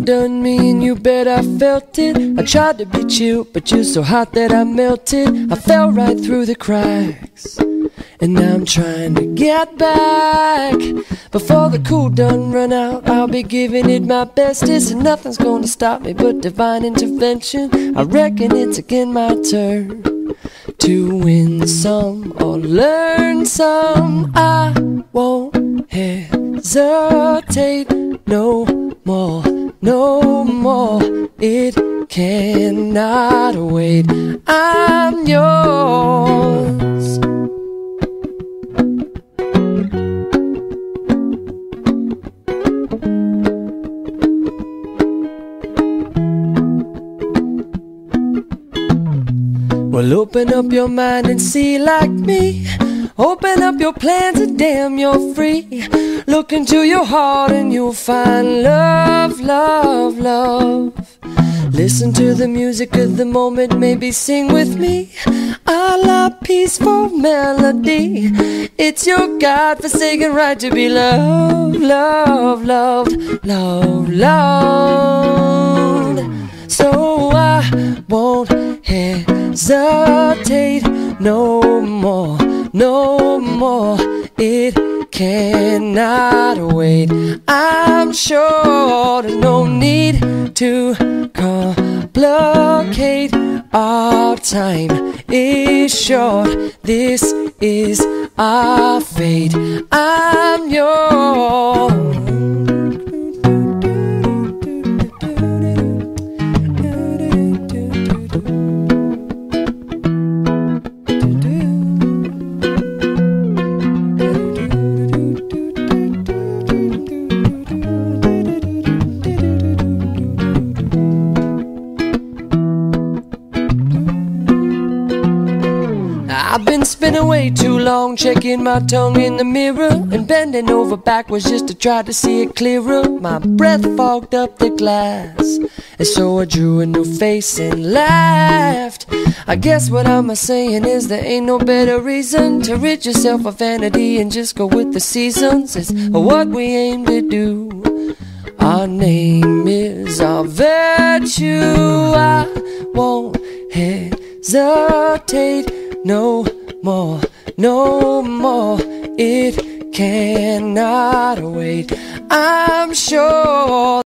undone me and you bet I felt it. I tried to be chill, but you're so hot that I melted. I fell right through the cracks, and now I'm trying to get back. Before the cool done run out, I'll be giving it my bestest, and nothing's gonna stop me but divine intervention. I reckon it's again my turn to win some or learn some. I won't hesitate no more, no more. It cannot wait. I'm yours. Well, open up your mind and see like me. Open up your plans and damn, you're free. Look into your heart and you'll find love, love, love. Listen to the music of the moment, maybe sing with me. A la peaceful melody. It's your God-forsaken right to be loved, loved, loved, loved, loved. So I won't hesitate no more, no more. It cannot wait. I'm sure there's no need to complicate. Our time is short. This is our fate. I'm yours. I've been spinning way too long, checking my tongue in the mirror and bending over backwards just to try to see it clearer. My breath fogged up the glass, and so I drew a new face and laughed. I guess what I'm saying is there ain't no better reason to rid yourself of vanity and just go with the seasons. It's what we aim to do. Our name is our virtue. I won't hesitate no more, no more. It cannot wait. I'm sure